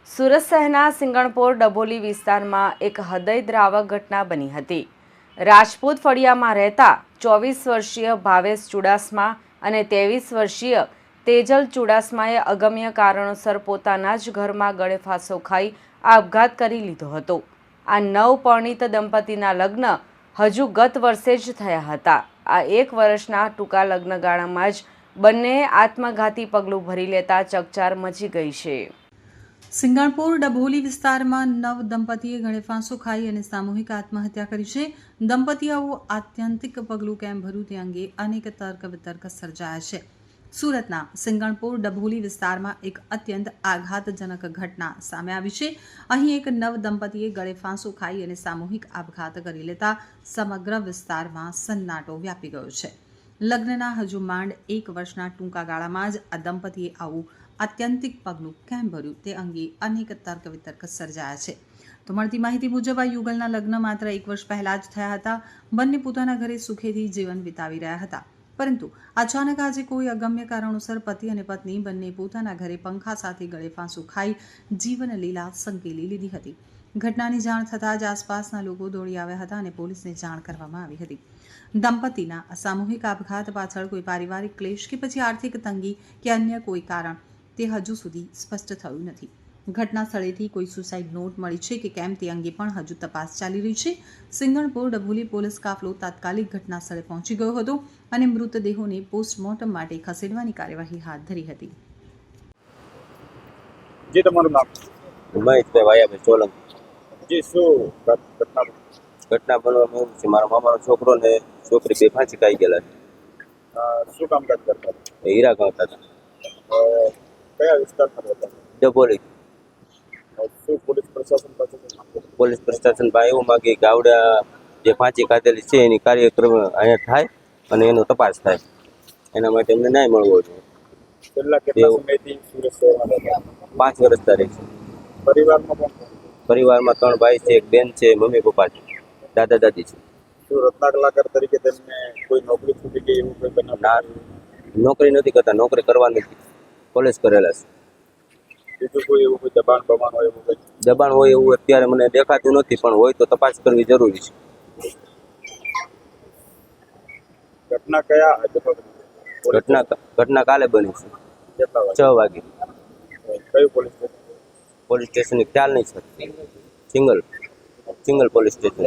સુરત શહેરના સિંગણપોર ડભોલી વિસ્તારમાં એક હૃદયદ્રાવક ઘટના બની હતી. રાજપૂત ફળિયામાં રહેતા 24 વર્ષીય ભાવેશ ચુડાસમા અને 23 વર્ષીય તેજલ ચુડાસમાએ અગમ્ય કારણોસર પોતાના જ ઘરમાં ગળે ફાંસો ખાઈ આપઘાત કરી લીધો હતો. આ નવપરિણીત દંપતીના લગ્ન હજુ ગત વર્ષે જ થયા હતા. આ 1 વર્ષના ટૂંકા લગ્નગાળામાં જ બંનેએ આત્મઘાતી પગલું ભરી લેતા ચકચાર મચી ગઈ છે. સિંગણપોર ડભોલી વિસ્તારમાં નવ દંપતીએ ગળે ફાંસો ખાઈ અને સામૂહિક આત્મહત્યા કરી છે. દંપતીએ આવું આત્યંતિક પગલું કેમ ભર્યું તે અંગે અનેક તર્ક વિતર્ક સર્જાયા છે. સુરતના સિંગણપોર ડભોલી વિસ્તારમાં એક અત્યંત આઘાતજનક ઘટના સામે આવી છે. અહીં એક નવ દંપતીએ ગળે ફાંસો ખાઈ અને સામૂહિક આપઘાત કરી લેતા સમગ્ર વિસ્તારમાં સન્નાટો વ્યાપી ગયો છે. લગ્નના હજુ માંડ 1 વર્ષના ટૂંકા ગાળામાં જ આ દંપતીએ આવું આત્યંતિક પગલું કેમ ભર્યું તે અંગે અનેક તર્ક વિતર્ક સર્જાયા છે. તો મળતી માહિતી મુજબ આ યુગલના લગ્ન માત્ર 1 વર્ષ પહેલા જ થયા હતા. બંને પોતાના ઘરે સુખેથી જીવન વિતાવી રહ્યા હતા, પરંતુ અચાનક આજે કોઈ અગમ્ય કારણોસર પતિ અને પત્ની બંને પોતાના ઘરે પંખા સાથે ગળે ફાંસો ખાઈ જીવન લીલા સંકેલી લીધી હતી. ઘટનાની જાણ થતાં જ આસપાસના લોકો દોડી આવ્યા હતા અને પોલીસને જાણ કરવામાં આવી હતી. દંપતીના સામૂહિક આપઘાત પાછળ કોઈ પારિવારિક ક્લેશ કે પછી આર્થિક તંગી કે અન્ય કોઈ કારણ તે હજુ સુધી સ્પષ્ટ થયું નથી. ઘટના સ્થળેથી કોઈ સુસાઇડ નોટ મળી છે કે કેમ તે અંગે પણ હજુ તપાસ ચાલી રહી છે. સિંગણપોર ડભોલી પોલીસ કાફલો તાત્કાલિક ઘટના સ્થળે પહોંચી ગયો હતો અને મૃતદેહોને પોસ્ટમોર્ટમ માટે ખસેડવાની કાર્યવાહી હાથ ધરી હતી. જી, તમારું નામ? મહેશભાઈ વાયાભાઈ સોલંકી. જી, શું ઘટના બનવામાં એવું છે, મારા મામાનો છોકરો ને છોકરી બે ફાંસી ખાઈ ગયેલા છે. શું કામકાજ કરતા હતા? હીરા ગાંવતા હતા. કયા વિસ્તારમાં રહેતા? ડભોલી. શું પોલીસ પ્રશાસન પાસે પોલીસ પ્રશાસન પાસે એવું માગે કે આવડા જે ફાંસી ખાધેલી છે એની કાર્યક્રમ અહીંયા થાય અને એનો તપાસ થાય, એના માટે અમને ન્યાય મળવો જોઈએ. છેલ્લા કેટલા સમયથી સુરત શહેરમાં રહેતા? 5 વર્ષ તારીખ છે. પરિવારમાં કોણ? પરિવારમાં 3 ભાઈ છે, એક બેન છે, મમ્મી પપ્પા છે, દાદા દાદી છે. શું રત્ના કલાકાર તરીકે તેમને કોઈ નોકરી છૂટી ગઈ એવું કોઈ બનાવ? ના, નોકરી નથી કરતા, નોકરી કરવાની નથી, કોલેજ કરેલા છે. બીજું કોઈ એવું કોઈ દબાણ બબાણ હોય એવું કંઈ? દબાણ હોય એવું અત્યારે મને દેખાતું નથી, પણ હોય તો તપાસ કરવી જરૂરી છે. ઘટના કયા ઘટના કાલે બની છે, કેટલા વાગે? 6 વાગે. કયું પોલીસ સ્ટેશન? પોલીસ સ્ટેશનની ખ્યાલ નહીં સર, સિંગલ પોલીસ સ્ટેશન.